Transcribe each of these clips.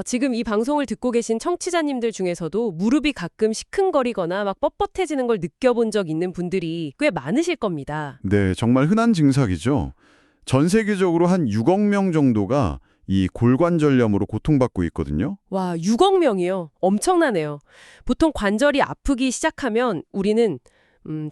지금 이 방송을 듣고 계신 청취자님들 중에서도 무릎이 가끔 시큰거리거나 막 뻣뻣해지는 걸 느껴본 적 있는 분들이 꽤 많으실 겁니다. 네, 정말 흔한 증상이죠. 전 세계적으로 한 6억 명 정도가 이 골관절염으로 고통받고 있거든요. 와, 6억 명이요. 엄청나네요. 보통 관절이 아프기 시작하면 우리는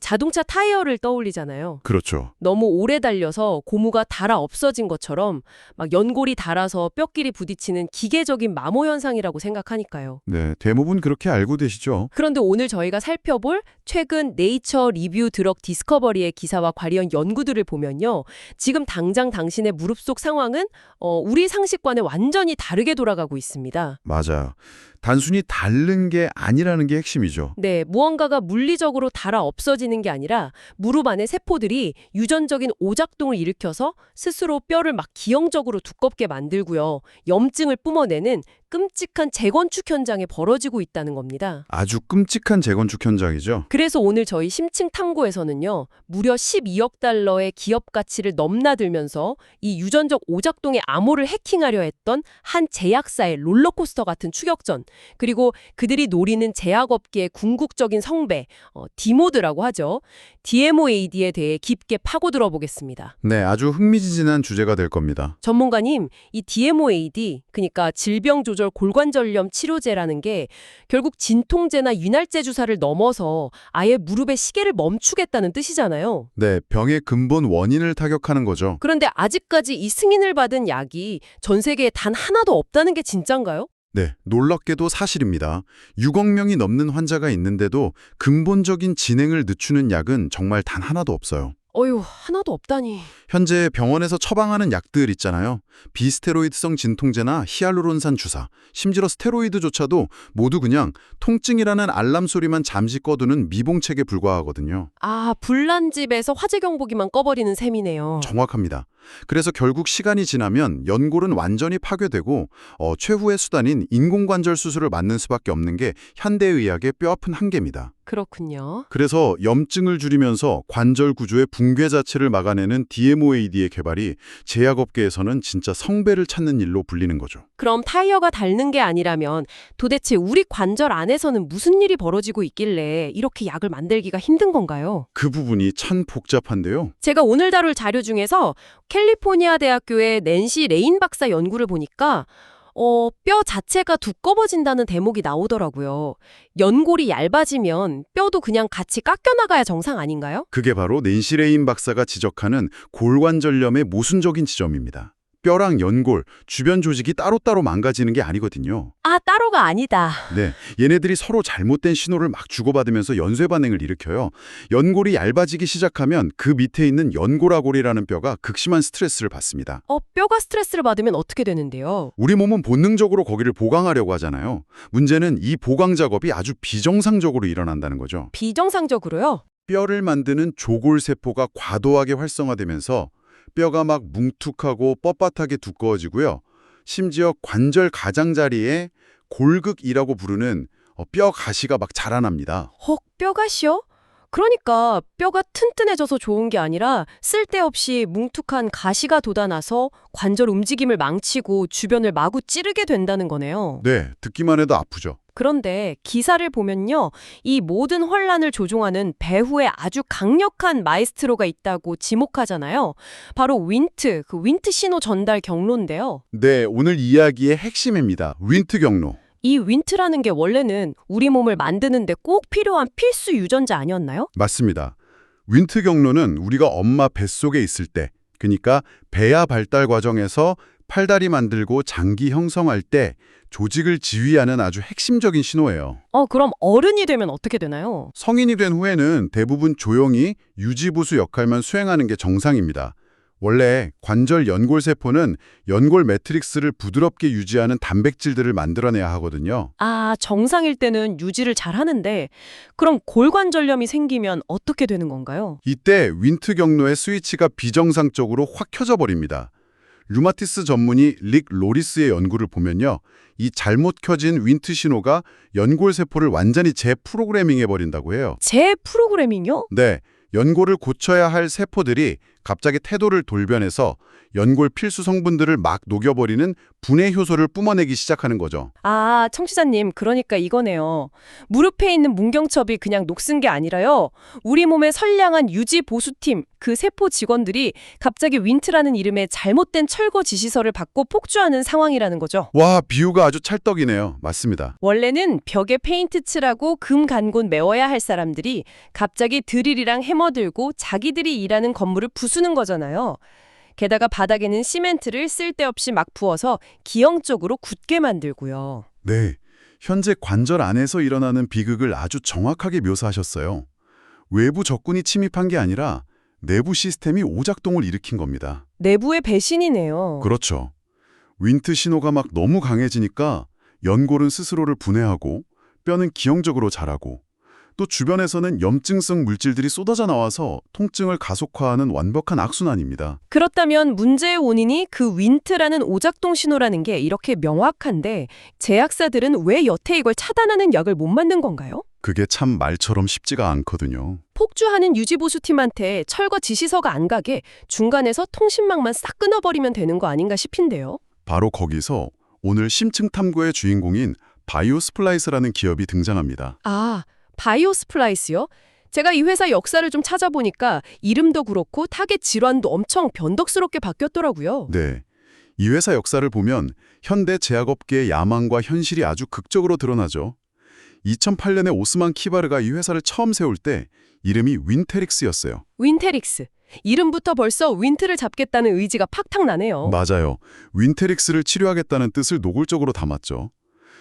자동차 타이어를 떠올리잖아요. 그렇죠. 너무 오래 달려서 고무가 닳아 없어진 것처럼 막 연골이 닳아서 뼈끼리 부딪히는 기계적인 마모 현상이라고 생각하니까요. 네, 대부분 그렇게 알고 계시죠. 그런데 오늘 저희가 살펴볼 최근 네이처 리뷰 드럭 디스커버리의 기사와 관련 연구들을 보면요. 지금 당장 당신의 무릎 속 상황은 우리 상식과는 완전히 다르게 돌아가고 있습니다. 맞아요. 단순히 다른 게 아니라는 게 핵심이죠. 네, 무언가가 물리적으로 닳아 없어지는 게 아니라 무릎 안의 세포들이 유전적인 오작동을 일으켜서 스스로 뼈를 막 기형적으로 두껍게 만들고요. 염증을 뿜어내는 끔찍한 재건축 현장에 벌어지고 있다는 겁니다. 아주 끔찍한 재건축 현장이죠. 그래서 오늘 저희 심층 탐구에서는요. 무려 12억 달러의 기업 가치를 넘나들면서 이 유전적 오작동의 암호를 해킹하려 했던 한 제약사의 롤러코스터 같은 추격전, 그리고 그들이 노리는 제약업계의 궁극적인 성배, 디모드라고 하죠. DMOAD에 대해 깊게 파고들어 보겠습니다. 네, 아주 흥미진진한 주제가 될 겁니다. 전문가님, 이 DMOAD, 그러니까 질병조절 골관절염 치료제라는 게 결국 진통제나 윤활제 주사를 넘어서 아예 무릎의 시계를 멈추겠다는 뜻이잖아요. 네, 병의 근본 원인을 타격하는 거죠. 그런데 아직까지 이 승인을 받은 약이 전 세계에 단 하나도 없다는 게 진짠가요? 네, 놀랍게도 사실입니다. 6억 명이 넘는 환자가 있는데도 근본적인 진행을 늦추는 약은 정말 단 하나도 없어요. 어휴, 하나도 없다니. 현재 병원에서 처방하는 약들 있잖아요. 비스테로이드성 진통제나 히알루론산 주사, 심지어 스테로이드조차도 모두 그냥 통증이라는 알람 소리만 잠시 꺼두는 미봉책에 불과하거든요. 아, 불난 집에서 화재 경보기만 꺼버리는 셈이네요. 정확합니다. 그래서 결국 시간이 지나면 연골은 완전히 파괴되고 최후의 수단인 인공관절 수술을 맞는 수밖에 없는 게 현대의학의 뼈아픈 한계입니다. 그렇군요. 그래서 염증을 줄이면서 관절 구조의 붕괴 자체를 막아내는 DMOAD의 개발이 제약업계에서는 진짜 성배를 찾는 일로 불리는 거죠. 그럼 타이어가 닳는 게 아니라면 도대체 우리 관절 안에서는 무슨 일이 벌어지고 있길래 이렇게 약을 만들기가 힘든 건가요? 그 부분이 참 복잡한데요. 제가 오늘 다룰 자료 중에서 캘리포니아 대학교의 낸시 레인 박사 연구를 보니까 뼈 자체가 두꺼워진다는 대목이 나오더라고요. 연골이 얇아지면 뼈도 그냥 같이 깎여나가야 정상 아닌가요? 그게 바로 낸시 레인 박사가 지적하는 골관절염의 모순적인 지점입니다. 뼈랑 연골, 주변 조직이 따로따로 망가지는 게 아니거든요. 아, 따로가 아니다. 네, 얘네들이 서로 잘못된 신호를 막 주고받으면서 연쇄 반응을 일으켜요. 연골이 얇아지기 시작하면 그 밑에 있는 연골아골이라는 뼈가 극심한 스트레스를 받습니다. 뼈가 스트레스를 받으면 어떻게 되는데요? 우리 몸은 본능적으로 거기를 보강하려고 하잖아요. 문제는 이 보강 작업이 아주 비정상적으로 일어난다는 거죠. 비정상적으로요? 뼈를 만드는 조골세포가 과도하게 활성화되면서 뼈가 막 뭉툭하고 뻣뻣하게 두꺼워지고요. 심지어 관절 가장자리에 골극이라고 부르는 뼈 가시가 막 자라납니다. 뼈가시요? 그러니까 뼈가 튼튼해져서 좋은 게 아니라 쓸데없이 뭉툭한 가시가 돋아나서 관절 움직임을 망치고 주변을 마구 찌르게 된다는 거네요. 네, 듣기만 해도 아프죠. 그런데 기사를 보면요. 이 모든 혼란을 조종하는 배후에 아주 강력한 마이스트로가 있다고 지목하잖아요. 바로 윈트, 그 윈트 신호 전달 경로인데요. 네, 오늘 이야기의 핵심입니다. 윈트 경로. 이 윈트라는 게 원래는 우리 몸을 만드는데 꼭 필요한 필수 유전자 아니었나요? 맞습니다. 윈트 경로는 우리가 엄마 뱃속에 있을 때, 그러니까 배아 발달 과정에서 팔다리 만들고 장기 형성할 때 조직을 지휘하는 아주 핵심적인 신호예요. 그럼 어른이 되면 어떻게 되나요? 성인이 된 후에는 대부분 조용히 유지보수 역할만 수행하는 게 정상입니다. 원래 관절 연골세포는 연골 매트릭스를 부드럽게 유지하는 단백질들을 만들어내야 하거든요. 아, 정상일 때는 유지를 잘 하는데 그럼 골관절염이 생기면 어떻게 되는 건가요? 이때 윈트 경로의 스위치가 비정상적으로 확 켜져 버립니다. 류마티스 전문의 릭 로리스의 연구를 보면요. 이 잘못 켜진 윈트 신호가 연골세포를 완전히 재프로그래밍해버린다고 해요. 재프로그래밍이요? 네, 연골을 고쳐야 할 세포들이 갑자기 태도를 돌변해서 연골 필수 성분들을 막 녹여버리는 분해 효소를 뿜어내기 시작하는 거죠. 아, 청취자님, 그러니까 이거네요. 무릎에 있는 문경첩이 그냥 녹슨 게 아니라요. 우리 몸의 선량한 유지 보수팀, 그 세포 직원들이 갑자기 윈트라는 이름의 잘못된 철거 지시서를 받고 폭주하는 상황이라는 거죠. 와, 비유가 아주 찰떡이네요. 맞습니다. 원래는 벽에 페인트 칠하고 금 간곤 메워야 할 사람들이 갑자기 드릴이랑 해머 들고 자기들이 일하는 건물을 부수는 거잖아요. 게다가 바닥에는 시멘트를 쓸데없이 막 부어서 기형적으로 굳게 만들고요. 네, 현재 관절 안에서 일어나는 비극을 아주 정확하게 묘사하셨어요. 외부 적군이 침입한 게 아니라 내부 시스템이 오작동을 일으킨 겁니다. 내부의 배신이네요. 그렇죠. 윈트 신호가 막 너무 강해지니까 연골은 스스로를 분해하고 뼈는 기형적으로 자라고 또 주변에서는 염증성 물질들이 쏟아져 나와서 통증을 가속화하는 완벽한 악순환입니다. 그렇다면 문제의 원인이 그 윈트라는 오작동 신호라는 게 이렇게 명확한데 제약사들은 왜 여태 이걸 차단하는 약을 못 만든 건가요? 그게 참 말처럼 쉽지가 않거든요. 폭주하는 유지보수팀한테 철거 지시서가 안 가게 중간에서 통신망만 싹 끊어버리면 되는 거 아닌가 싶은데요. 바로 거기서 오늘 심층 탐구의 주인공인 바이오스플라이스라는 기업이 등장합니다. 아, 바이오스플라이스요? 제가 이 회사 역사를 좀 찾아보니까 이름도 그렇고 타겟 질환도 엄청 변덕스럽게 바뀌었더라고요. 네. 이 회사 역사를 보면 현대 제약업계의 야망과 현실이 아주 극적으로 드러나죠. 2008년에 오스만 키바르가 이 회사를 처음 세울 때 이름이 윈테릭스였어요. 윈테릭스. 이름부터 벌써 윈트를 잡겠다는 의지가 팍팍 나네요. 맞아요. 윈테릭스를 치료하겠다는 뜻을 노골적으로 담았죠.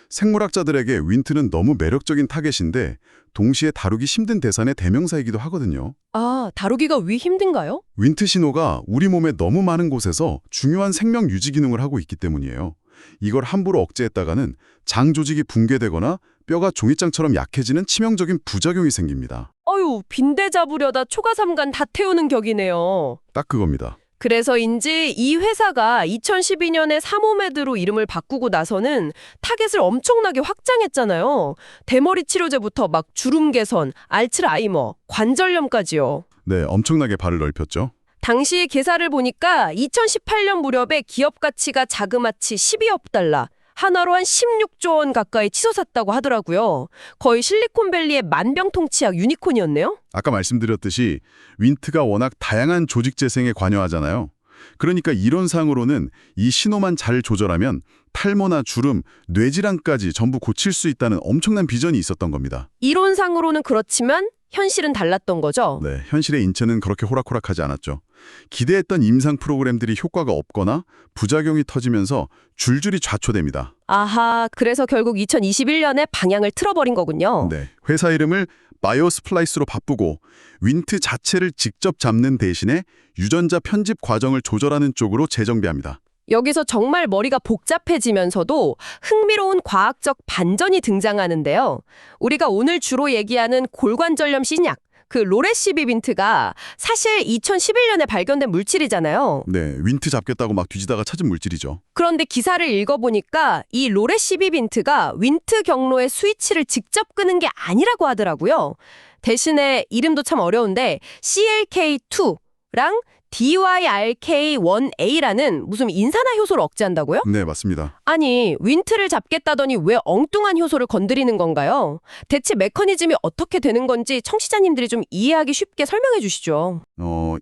생물학자들에게 윈트는 너무 매력적인 타겟인데 동시에 다루기 힘든 대상의 대명사이기도 하거든요. 아, 다루기가 왜 힘든가요? 윈트 신호가 우리 몸에 너무 많은 곳에서 중요한 생명 유지 기능을 하고 있기 때문이에요. 이걸 함부로 억제했다가는 장 조직이 붕괴되거나 뼈가 종이장처럼 약해지는 치명적인 부작용이 생깁니다. 어휴, 빈대 잡으려다 초가삼간 다 태우는 격이네요. 딱 그겁니다. 그래서인지 이 회사가 2012년에 사모메드로 이름을 바꾸고 나서는 타겟을 엄청나게 확장했잖아요. 대머리 치료제부터 막 주름 개선, 알츠하이머, 관절염까지요. 네, 엄청나게 발을 넓혔죠. 당시 계사를 보니까 2018년 무렵에 기업 가치가 자그마치 12억 달러, 하나로 한 16조 원 가까이 치솟았다고 하더라고요. 거의 실리콘밸리의 만병통치약 유니콘이었네요. 아까 말씀드렸듯이 윈트가 워낙 다양한 조직 재생에 관여하잖아요. 그러니까 이론상으로는 이 신호만 잘 조절하면 탈모나 주름, 뇌질환까지 전부 고칠 수 있다는 엄청난 비전이 있었던 겁니다. 이론상으로는 그렇지만 현실은 달랐던 거죠. 네, 현실의 인체는 그렇게 호락호락하지 않았죠. 기대했던 임상 프로그램들이 효과가 없거나 부작용이 터지면서 줄줄이 좌초됩니다. 아하, 그래서 결국 2021년에 방향을 틀어버린 거군요. 네, 회사 이름을 바이오스플라이스로 바꾸고 윈트 자체를 직접 잡는 대신에 유전자 편집 과정을 조절하는 쪽으로 재정비합니다. 여기서 정말 머리가 복잡해지면서도 흥미로운 과학적 반전이 등장하는데요. 우리가 오늘 주로 얘기하는 골관절염 신약, 그 로레시비빈트가 사실 2011년에 발견된 물질이잖아요. 네, 윈트 잡겠다고 막 뒤지다가 찾은 물질이죠. 그런데 기사를 읽어보니까 이 로레시비빈트가 윈트 경로의 스위치를 직접 끄는 게 아니라고 하더라고요. 대신에 이름도 참 어려운데 CLK2랑 DYRK1A라는 무슨 인산화 효소를 억제한다고요? 네, 맞습니다. 아니, 윈트를 잡겠다더니 왜 엉뚱한 효소를 건드리는 건가요? 대체 메커니즘이 어떻게 되는 건지 청취자님들이 좀 이해하기 쉽게 설명해 주시죠.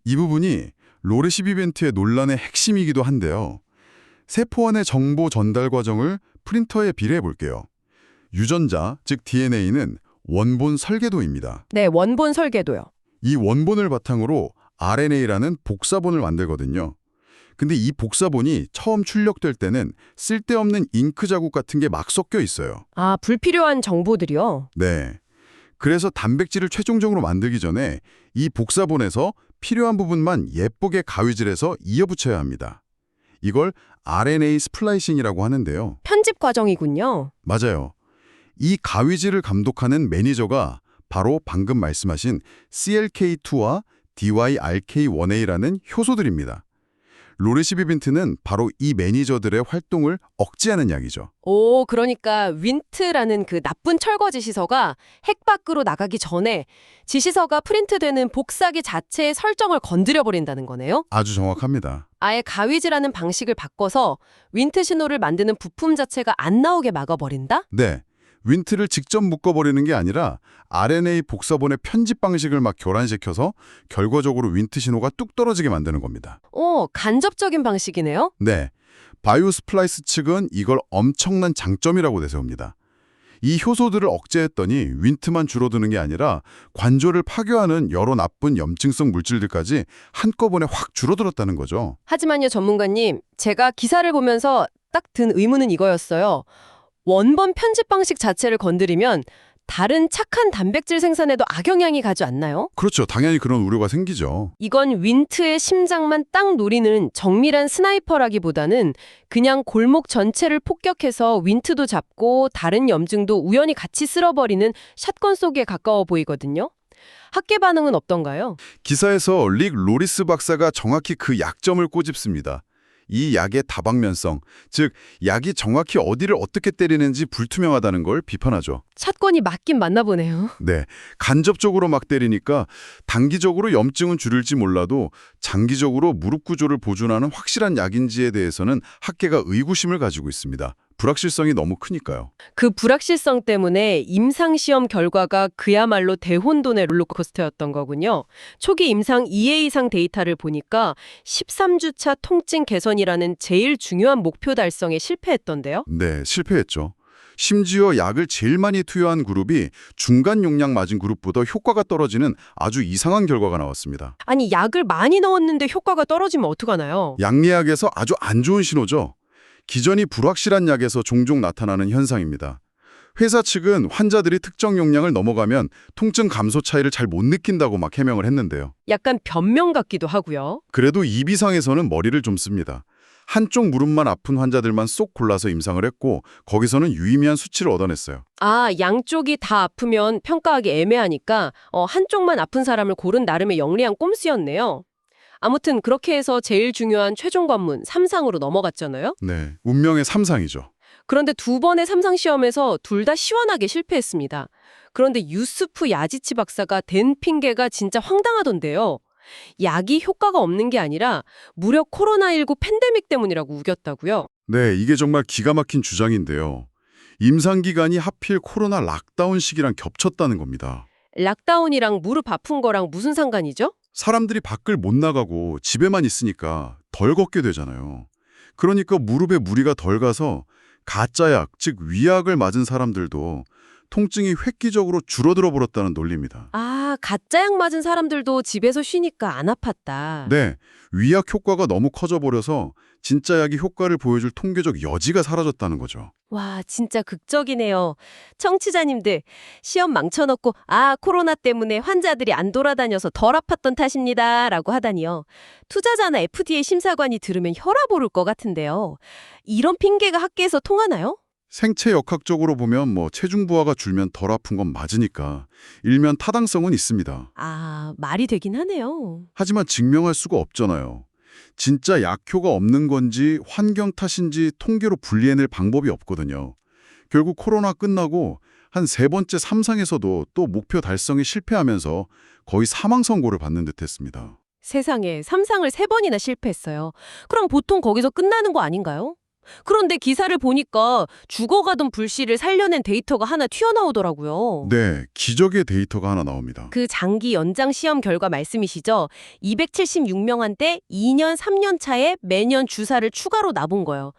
이 부분이 로레시비벤트의 논란의 핵심이기도 한데요. 세포 안의 정보 전달 과정을 프린터에 비례해 볼게요. 유전자, 즉 DNA는 원본 설계도입니다. 네, 원본 설계도요. 이 원본을 바탕으로 RNA라는 복사본을 만들거든요. 근데 이 복사본이 처음 출력될 때는 쓸데없는 잉크 자국 같은 게 막 섞여 있어요. 아, 불필요한 정보들이요? 네. 그래서 단백질을 최종적으로 만들기 전에 이 복사본에서 필요한 부분만 예쁘게 가위질해서 이어붙여야 합니다. 이걸 RNA 스플라이싱이라고 하는데요. 편집 과정이군요. 맞아요. 이 가위질을 감독하는 매니저가 바로 방금 말씀하신 CLK2와 DYRK1A라는 효소들입니다. 로레시비빈트는 바로 이 매니저들의 활동을 억제하는 약이죠. 오, 그러니까 윈트라는 그 나쁜 철거 지시서가 핵 밖으로 나가기 전에 지시서가 프린트되는 복사기 자체의 설정을 건드려 버린다는 거네요. 아주 정확합니다. 아예 가위질하는 방식을 바꿔서 윈트 신호를 만드는 부품 자체가 안 나오게 막아버린다? 네. 윈트를 직접 묶어버리는 게 아니라 RNA 복사본의 편집 방식을 막 교란시켜서 결과적으로 윈트 신호가 뚝 떨어지게 만드는 겁니다. 오, 간접적인 방식이네요. 네. 바이오스플라이스 측은 이걸 엄청난 장점이라고 내세웁니다. 이 효소들을 억제했더니 윈트만 줄어드는 게 아니라 관절을 파괴하는 여러 나쁜 염증성 물질들까지 한꺼번에 확 줄어들었다는 거죠. 하지만요, 전문가님, 제가 기사를 보면서 딱 든 의문은 이거였어요. 원본 편집 방식 자체를 건드리면 다른 착한 단백질 생산에도 악영향이 가지 않나요? 그렇죠. 당연히 그런 우려가 생기죠. 이건 윈트의 심장만 딱 노리는 정밀한 스나이퍼라기보다는 그냥 골목 전체를 폭격해서 윈트도 잡고 다른 염증도 우연히 같이 쓸어버리는 샷건 쏘기에 가까워 보이거든요. 학계 반응은 어떤가요? 기사에서 릭 로리스 박사가 정확히 그 약점을 꼬집습니다. 이 약의 다방면성, 즉 약이 정확히 어디를 어떻게 때리는지 불투명하다는 걸 비판하죠. 샷건이 맞긴 맞나 보네요. 네, 간접적으로 막 때리니까 단기적으로 염증은 줄일지 몰라도 장기적으로 무릎 구조를 보존하는 확실한 약인지에 대해서는 학계가 의구심을 가지고 있습니다. 불확실성이 너무 크니까요. 그 불확실성 때문에 임상시험 결과가 그야말로 대혼돈의 롤러코스터였던 거군요. 초기 임상 2회 이상 데이터를 보니까 13주차 통증 개선이라는 제일 중요한 목표 달성에 실패했던데요. 네, 실패했죠. 심지어 약을 제일 많이 투여한 그룹이 중간 용량 맞은 그룹보다 효과가 떨어지는 아주 이상한 결과가 나왔습니다. 아니, 약을 많이 넣었는데 효과가 떨어지면 어떡하나요? 양리학에서 아주 안 좋은 신호죠. 기전이 불확실한 약에서 종종 나타나는 현상입니다. 회사 측은 환자들이 특정 용량을 넘어가면 통증 감소 차이를 잘 못 느낀다고 막 해명을 했는데요. 약간 변명 같기도 하고요. 그래도 이비상에서는 머리를 좀 씁니다. 한쪽 무릎만 아픈 환자들만 쏙 골라서 임상을 했고 거기서는 유의미한 수치를 얻어냈어요. 아, 양쪽이 다 아프면 평가하기 애매하니까 한쪽만 아픈 사람을 고른 나름의 영리한 꼼수였네요. 아무튼 그렇게 해서 제일 중요한 최종 관문 3상으로 넘어갔잖아요. 네, 운명의 3상이죠. 그런데 두 번의 3상 시험에서 둘 다 시원하게 실패했습니다. 그런데 유스프 야지치 박사가 댄 핑계가 진짜 황당하던데요. 약이 효과가 없는 게 아니라 무려 코로나19 팬데믹 때문이라고 우겼다고요. 네, 이게 정말 기가 막힌 주장인데요. 임상 기간이 하필 코로나 락다운 시기랑 겹쳤다는 겁니다. 락다운이랑 무릎 아픈 거랑 무슨 상관이죠? 사람들이 밖을 못 나가고 집에만 있으니까 덜 걷게 되잖아요. 그러니까 무릎에 무리가 덜 가서 가짜약, 즉 위약을 맞은 사람들도 통증이 획기적으로 줄어들어 버렸다는 논리입니다. 아, 가짜약 맞은 사람들도 집에서 쉬니까 안 아팠다. 네, 위약 효과가 너무 커져버려서 진짜 약이 효과를 보여줄 통계적 여지가 사라졌다는 거죠. 와, 진짜 극적이네요. 청취자님들, 시험 망쳐놓고 아, 코로나 때문에 환자들이 안 돌아다녀서 덜 아팠던 탓입니다 라고 하다니요. 투자자나 FDA 심사관이 들으면 혈압 오를 것 같은데요. 이런 핑계가 학계에서 통하나요? 생체 역학적으로 보면 체중 부하가 줄면 덜 아픈 건 맞으니까 일면 타당성은 있습니다. 아, 말이 되긴 하네요. 하지만 증명할 수가 없잖아요. 진짜 약효가 없는 건지 환경 탓인지 통계로 분리해낼 방법이 없거든요. 결국 코로나 끝나고 한 세 번째 3상에서도 또 목표 달성에 실패하면서 거의 사망 선고를 받는 듯했습니다. 세상에, 3상을 3번이나 실패했어요. 그럼 보통 거기서 끝나는 거 아닌가요? 그런데 기사를 보니까 죽어가던 불씨를 살려낸 데이터가 하나 튀어나오더라고요. 네, 기적의 데이터가 하나 나옵니다. 그 장기 연장 시험 결과 말씀이시죠? 276명한테 2년, 3년 차에 매년 주사를 추가로 놔본 거예요.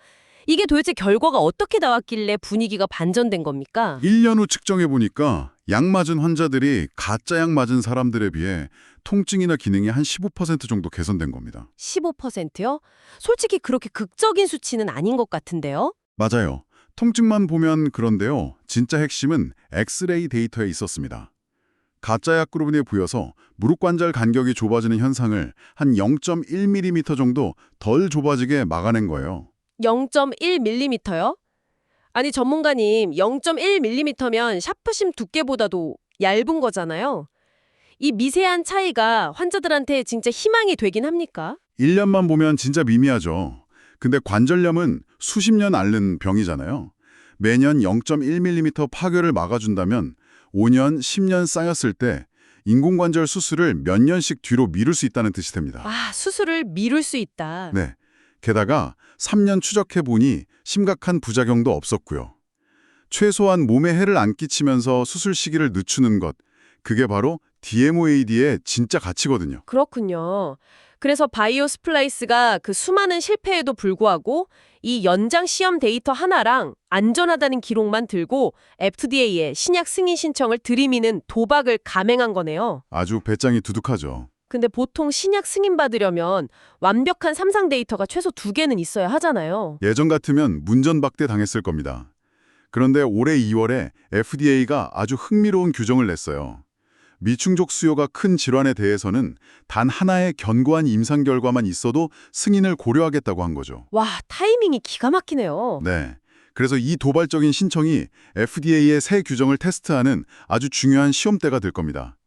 이게 도대체 결과가 어떻게 나왔길래 분위기가 반전된 겁니까? 1년 후 측정해보니까 약 맞은 환자들이 가짜 약 맞은 사람들에 비해 통증이나 기능이 한 15% 정도 개선된 겁니다. 15%요? 솔직히 그렇게 극적인 수치는 아닌 것 같은데요? 맞아요. 통증만 보면 그런데요. 진짜 핵심은 엑스레이 데이터에 있었습니다. 가짜 약 그룹에 보여서 무릎 관절 간격이 좁아지는 현상을 한 0.1mm 정도 덜 좁아지게 막아낸 거예요. 0.1mm요? 아니, 전문가님, 0.1mm면 샤프심 두께보다도 얇은 거잖아요. 이 미세한 차이가 환자들한테 진짜 희망이 되긴 합니까? 1년만 보면 진짜 미미하죠. 근데 관절염은 수십 년 앓는 병이잖아요. 매년 0.1mm 파괴를 막아준다면 5년, 10년 쌓였을 때 인공관절 수술을 몇 년씩 뒤로 미룰 수 있다는 뜻이 됩니다. 아, 수술을 미룰 수 있다. 네. 게다가 3년 추적해보니 심각한 부작용도 없었고요. 최소한 몸에 해를 안 끼치면서 수술 시기를 늦추는 것, 그게 바로 DMOAD의 진짜 가치거든요. 그렇군요. 그래서 바이오 스플라이스가 그 수많은 실패에도 불구하고 이 연장 시험 데이터 하나랑 안전하다는 기록만 들고 FDA에 신약 승인 신청을 들이미는 도박을 감행한 거네요. 아주 배짱이 두둑하죠. 근데 보통 신약 승인 받으려면 완벽한 삼상 데이터가 최소 2개는 있어야 하잖아요. 예전 같으면 문전박대 당했을 겁니다. 그런데 올해 2월에 FDA가 아주 흥미로운 규정을 냈어요. 미충족 수요가 큰 질환에 대해서는 단 하나의 견고한 임상 결과만 있어도 승인을 고려하겠다고 한 거죠. 와, 타이밍이 기가 막히네요. 네. 그래서 이 도발적인 신청이 FDA의 새 규정을 테스트하는 아주 중요한 시험대가 될 겁니다.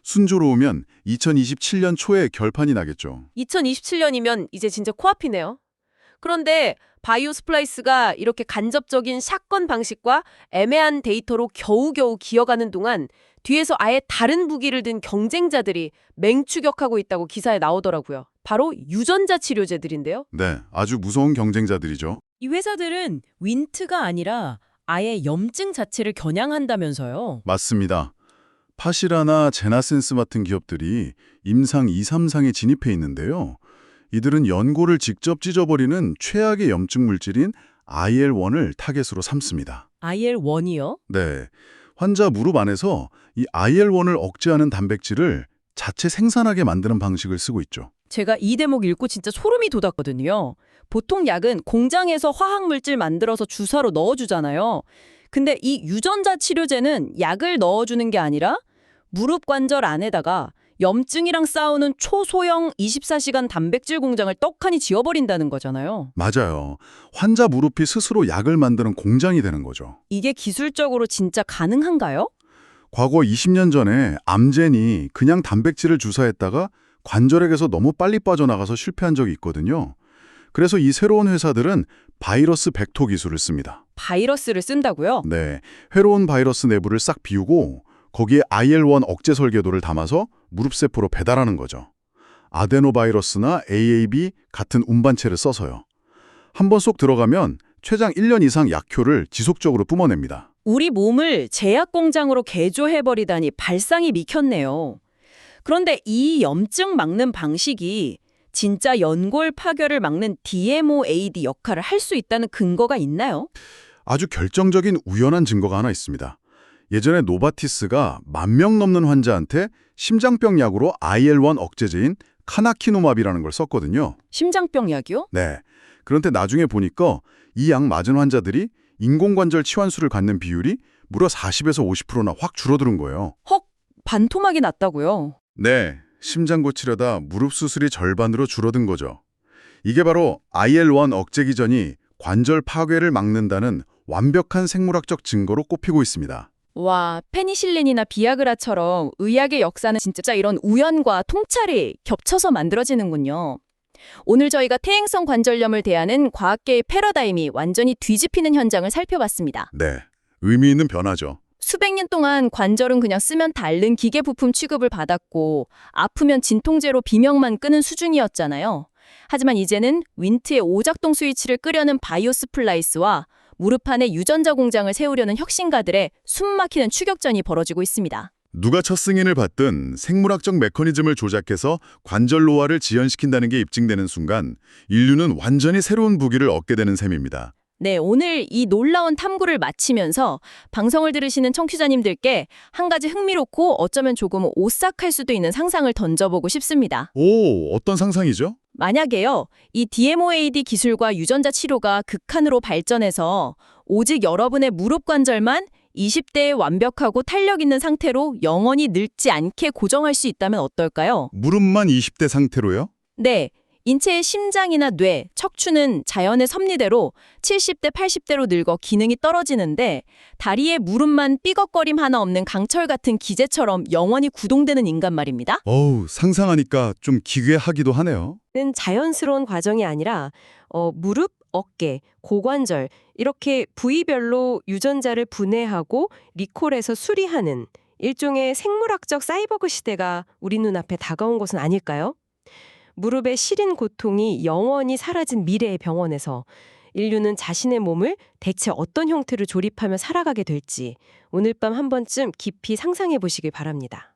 순조로우면 2027년 초에 결판이 나겠죠. 2027년이면 이제 진짜 코앞이네요. 그런데 바이오 스플라이스가 이렇게 간접적인 샷건 방식과 애매한 데이터로 겨우겨우 기어가는 동안 뒤에서 아예 다른 무기를 든 경쟁자들이 맹추격하고 있다고 기사에 나오더라고요. 바로 유전자 치료제들인데요. 네, 아주 무서운 경쟁자들이죠. 이 회사들은 윈트가 아니라 아예 염증 자체를 겨냥한다면서요. 맞습니다. 파시라나 제나센스 같은 기업들이 임상 2, 3상에 진입해 있는데요. 이들은 연고를 직접 찢어버리는 최악의 염증 물질인 IL-1을 타겟으로 삼습니다. IL-1이요? 네, 환자 무릎 안에서 이 IL-1을 억제하는 단백질을 자체 생산하게 만드는 방식을 쓰고 있죠. 제가 이 대목 읽고 진짜 소름이 돋았거든요. 보통 약은 공장에서 화학물질 만들어서 주사로 넣어주잖아요. 근데 이 유전자 치료제는 약을 넣어주는 게 아니라 무릎 관절 안에다가 염증이랑 싸우는 초소형 24시간 단백질 공장을 떡하니 지어버린다는 거잖아요. 맞아요. 환자 무릎이 스스로 약을 만드는 공장이 되는 거죠. 이게 기술적으로 진짜 가능한가요? 과거 20년 전에 암젠이 그냥 단백질을 주사했다가 관절액에서 너무 빨리 빠져나가서 실패한 적이 있거든요. 그래서 이 새로운 회사들은 바이러스 벡터 기술을 씁니다. 바이러스를 쓴다고요? 네, 회로운 바이러스 내부를 싹 비우고 거기에 IL-1 억제 설계도를 담아서 무릎세포로 배달하는 거죠. 아데노바이러스나 AAB 같은 운반체를 써서요. 한번 쏙 들어가면 최장 1년 이상 약효를 지속적으로 뿜어냅니다. 우리 몸을 제약 공장으로 개조해버리다니 발상이 미켰네요. 그런데 이 염증 막는 방식이 진짜 연골 파괴를 막는 DMOAD 역할을 할 수 있다는 근거가 있나요? 아주 결정적인 우연한 증거가 하나 있습니다. 예전에 노바티스가 10,000명 넘는 환자한테 심장병 약으로 IL-1 억제제인 카나키노맙이라는 걸 썼거든요. 심장병 약이요? 네. 그런데 나중에 보니까 이 약 맞은 환자들이 인공관절 치환술을 갖는 비율이 무려 40에서 50%나 확 줄어드는 거예요. 헉, 반토막이 났다고요? 네. 심장 고치려다 무릎 수술이 절반으로 줄어든 거죠. 이게 바로 IL-1 억제 기전이 관절 파괴를 막는다는 완벽한 생물학적 증거로 꼽히고 있습니다. 와, 페니실린이나 비아그라처럼 의학의 역사는 진짜 이런 우연과 통찰이 겹쳐서 만들어지는군요. 오늘 저희가 퇴행성 관절염을 대하는 과학계의 패러다임이 완전히 뒤집히는 현장을 살펴봤습니다. 네. 의미 있는 변화죠. 수백 년 동안 관절은 그냥 쓰면 닳는 기계 부품 취급을 받았고 아프면 진통제로 비명만 끄는 수준이었잖아요. 하지만 이제는 윈트의 오작동 스위치를 끄려는 바이오 스플라이스와 무릎 안에 유전자 공장을 세우려는 혁신가들의 숨막히는 추격전이 벌어지고 있습니다. 누가 첫 승인을 받든 생물학적 메커니즘을 조작해서 관절 노화를 지연시킨다는 게 입증되는 순간 인류는 완전히 새로운 무기를 얻게 되는 셈입니다. 네, 오늘 이 놀라운 탐구를 마치면서 방송을 들으시는 청취자님들께 한 가지 흥미롭고 어쩌면 조금 오싹할 수도 있는 상상을 던져보고 싶습니다. 오, 어떤 상상이죠? 만약에요, 이 DMOAD 기술과 유전자 치료가 극한으로 발전해서 오직 여러분의 무릎 관절만 20대에 완벽하고 탄력 있는 상태로 영원히 늙지 않게 고정할 수 있다면 어떨까요? 무릎만 20대 상태로요? 네, 인체의 심장이나 뇌, 척추는 자연의 섭리대로 70대, 80대로 늙어 기능이 떨어지는데 다리에 무릎만 삐걱거림 하나 없는 강철 같은 기재처럼 영원히 구동되는 인간 말입니다. 어우, 상상하니까 좀 기괴하기도 하네요. 는 자연스러운 과정이 아니라 무릎, 어깨, 고관절 이렇게 부위별로 유전자를 분해하고 리콜해서 수리하는 일종의 생물학적 사이버그 시대가 우리 눈앞에 다가온 것은 아닐까요? 무릎의 시린 고통이 영원히 사라진 미래의 병원에서 인류는 자신의 몸을 대체 어떤 형태로 조립하며 살아가게 될지 오늘 밤 한 번쯤 깊이 상상해 보시길 바랍니다.